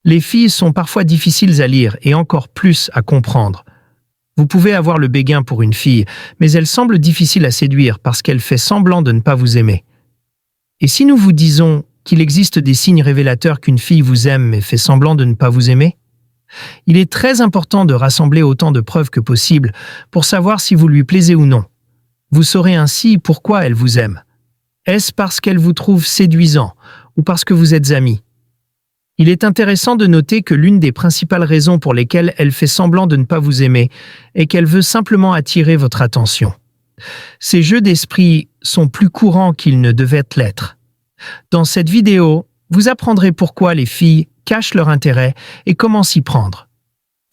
Les filles sont parfois difficiles à lire et encore plus à comprendre. Vous pouvez avoir le béguin pour une fille, mais elle semble difficile à séduire parce qu'elle fait semblant de ne pas vous aimer. Et si nous vous disons qu'il existe des signes révélateurs qu'une fille vous aime mais fait semblant de ne pas vous aimer? Il est très important de rassembler autant de preuves que possible pour savoir si vous lui plaisez ou non. Vous saurez ainsi pourquoi elle vous aime. Est-ce parce qu'elle vous trouve séduisant ou parce que vous êtes amis? Il est intéressant de noter que l'une des principales raisons pour lesquelles elle fait semblant de ne pas vous aimer est qu'elle veut simplement attirer votre attention. Ces jeux d'esprit sont plus courants qu'ils ne devaient l'être. Dans cette vidéo, vous apprendrez pourquoi les filles cachent leur intérêt et comment s'y prendre.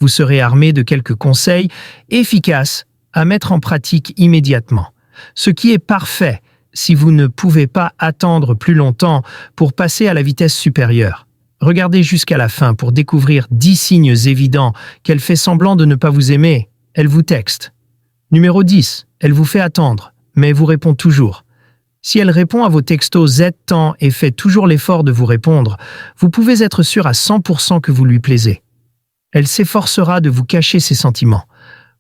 Vous serez armé de quelques conseils efficaces à mettre en pratique immédiatement, ce qui est parfait si vous ne pouvez pas attendre plus longtemps pour passer à la vitesse supérieure. Regardez jusqu'à la fin pour découvrir 10 signes évidents qu'elle fait semblant de ne pas vous aimer. Elle vous texte. Numéro 10. Elle vous fait attendre, mais vous répond toujours. Si elle répond à vos textos Z temps et fait toujours l'effort de vous répondre, vous pouvez être sûr à 100% que vous lui plaisez. Elle s'efforcera de vous cacher ses sentiments.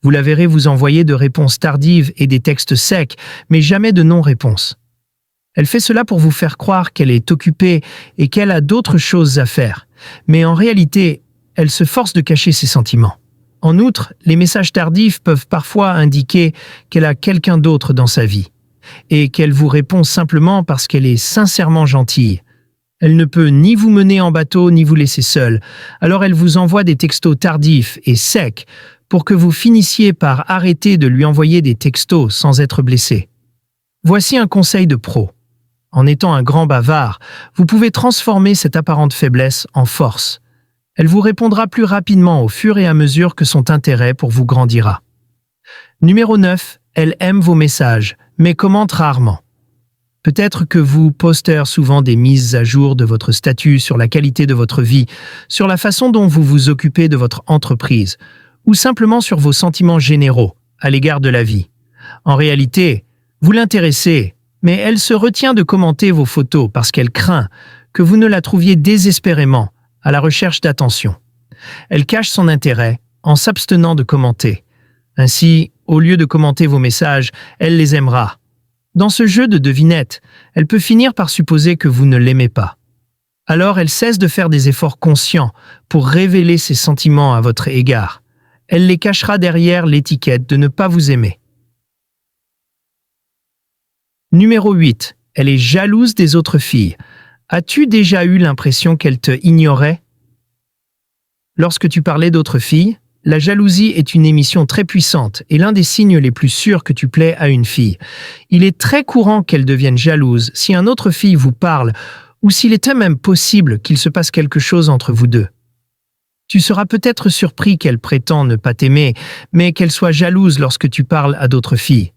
Vous la verrez vous envoyer de réponses tardives et des textes secs, mais jamais de non-réponse. Elle fait cela pour vous faire croire qu'elle est occupée et qu'elle a d'autres choses à faire. Mais en réalité, elle se force de cacher ses sentiments. En outre, les messages tardifs peuvent parfois indiquer qu'elle a quelqu'un d'autre dans sa vie et qu'elle vous répond simplement parce qu'elle est sincèrement gentille. Elle ne peut ni vous mener en bateau ni vous laisser seul, alors elle vous envoie des textos tardifs et secs pour que vous finissiez par arrêter de lui envoyer des textos sans être blessé. Voici un conseil de pro. En étant un grand bavard, vous pouvez transformer cette apparente faiblesse en force. Elle vous répondra plus rapidement au fur et à mesure que son intérêt pour vous grandira. Numéro 9. Elle aime vos messages, mais commente rarement. Peut-être que vous postez souvent des mises à jour de votre statut sur la qualité de votre vie, sur la façon dont vous vous occupez de votre entreprise, ou simplement sur vos sentiments généraux à l'égard de la vie. En réalité, vous l'intéressez, mais elle se retient de commenter vos photos parce qu'elle craint que vous ne la trouviez désespérément à la recherche d'attention. Elle cache son intérêt en s'abstenant de commenter. Ainsi, au lieu de commenter vos messages, elle les aimera. Dans ce jeu de devinette, elle peut finir par supposer que vous ne l'aimez pas. Alors elle cesse de faire des efforts conscients pour révéler ses sentiments à votre égard. Elle les cachera derrière l'étiquette de ne pas vous aimer. Numéro 8. Elle est jalouse des autres filles. As-tu déjà eu l'impression qu'elle te ignorait? Lorsque tu parlais d'autres filles, la jalousie est une émission très puissante et l'un des signes les plus sûrs que tu plais à une fille. Il est très courant qu'elle devienne jalouse si une autre fille vous parle ou s'il était même possible qu'il se passe quelque chose entre vous deux. Tu seras peut-être surpris qu'elle prétend ne pas t'aimer, mais qu'elle soit jalouse lorsque tu parles à d'autres filles.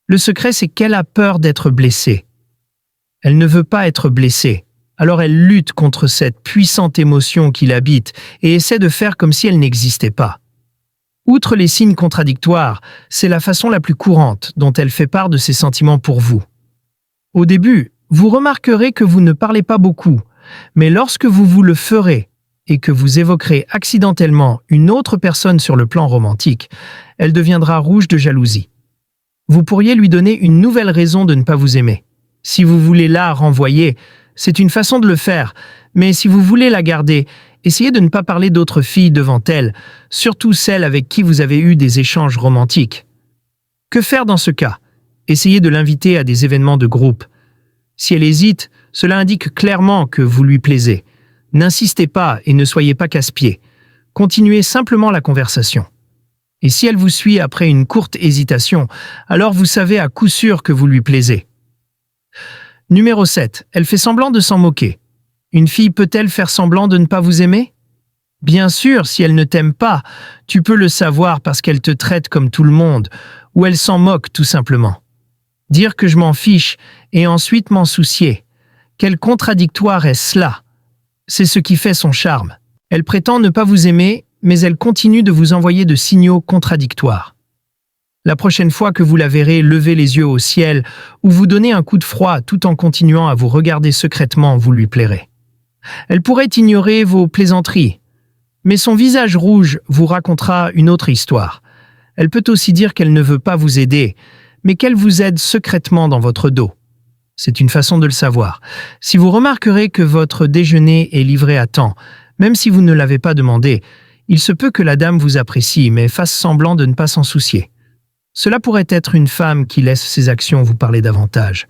Le secret, c'est qu'elle a peur d'être blessée. Elle ne veut pas être blessée, alors elle lutte contre cette puissante émotion qui l'habite et essaie de faire comme si elle n'existait pas. Outre les signes contradictoires, c'est la façon la plus courante dont elle fait part de ses sentiments pour vous. Au début, vous remarquerez que vous ne parlez pas beaucoup, mais lorsque vous le ferez et que vous évoquerez accidentellement une autre personne sur le plan romantique, elle deviendra rouge de jalousie. Vous pourriez lui donner une nouvelle raison de ne pas vous aimer. Si vous voulez la renvoyer, c'est une façon de le faire, mais si vous voulez la garder, essayez de ne pas parler d'autres filles devant elle, surtout celles avec qui vous avez eu des échanges romantiques. Que faire dans ce cas? Essayez de l'inviter à des événements de groupe. Si elle hésite, cela indique clairement que vous lui plaisez. N'insistez pas et ne soyez pas casse-pied. Continuez simplement la conversation. Et si elle vous suit après une courte hésitation, alors vous savez à coup sûr que vous lui plaisez. Numéro 7. Elle fait semblant de s'en moquer. Une fille peut-elle faire semblant de ne pas vous aimer? Bien sûr, si elle ne t'aime pas, tu peux le savoir parce qu'elle te traite comme tout le monde, ou elle s'en moque tout simplement. Dire que je m'en fiche et ensuite m'en soucier. Quel contradictoire est cela? C'est ce qui fait son charme. Elle prétend ne pas vous aimer, mais elle continue de vous envoyer de signaux contradictoires. La prochaine fois que vous la verrez lever les yeux au ciel ou vous donner un coup de froid tout en continuant à vous regarder secrètement, vous lui plairez. Elle pourrait ignorer vos plaisanteries, mais son visage rouge vous racontera une autre histoire. Elle peut aussi dire qu'elle ne veut pas vous aider, mais qu'elle vous aide secrètement dans votre dos. C'est une façon de le savoir. Si vous remarquerez que votre déjeuner est livré à temps, même si vous ne l'avez pas demandé, il se peut que la dame vous apprécie, mais fasse semblant de ne pas s'en soucier. Cela pourrait être une femme qui laisse ses actions vous parler davantage.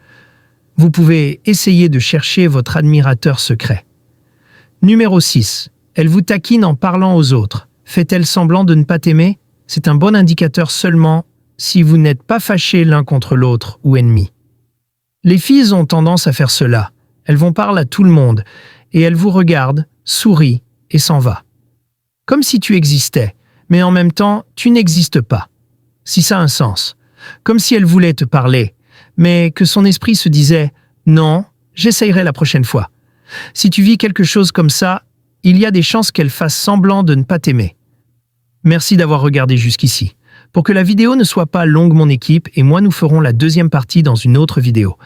Vous pouvez essayer de chercher votre admirateur secret. Numéro 6. Elle vous taquine en parlant aux autres. Fait-elle semblant de ne pas t'aimer? C'est un bon indicateur seulement si vous n'êtes pas fâchés l'un contre l'autre ou ennemis. Les filles ont tendance à faire cela. Elles vont parler à tout le monde et elles vous regardent, sourient et s'en va. Comme si tu existais, mais en même temps, tu n'existes pas. Si ça a un sens. Comme si elle voulait te parler, mais que son esprit se disait « Non, j'essayerai la prochaine fois ». Si tu vis quelque chose comme ça, il y a des chances qu'elle fasse semblant de ne pas t'aimer. Merci d'avoir regardé jusqu'ici. Pour que la vidéo ne soit pas longue, mon équipe et moi nous ferons la deuxième partie dans une autre vidéo.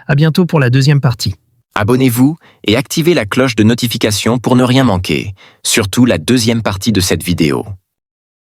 À bientôt pour la deuxième partie. Abonnez-vous et activez la cloche de notification pour ne rien manquer, surtout la deuxième partie de cette vidéo.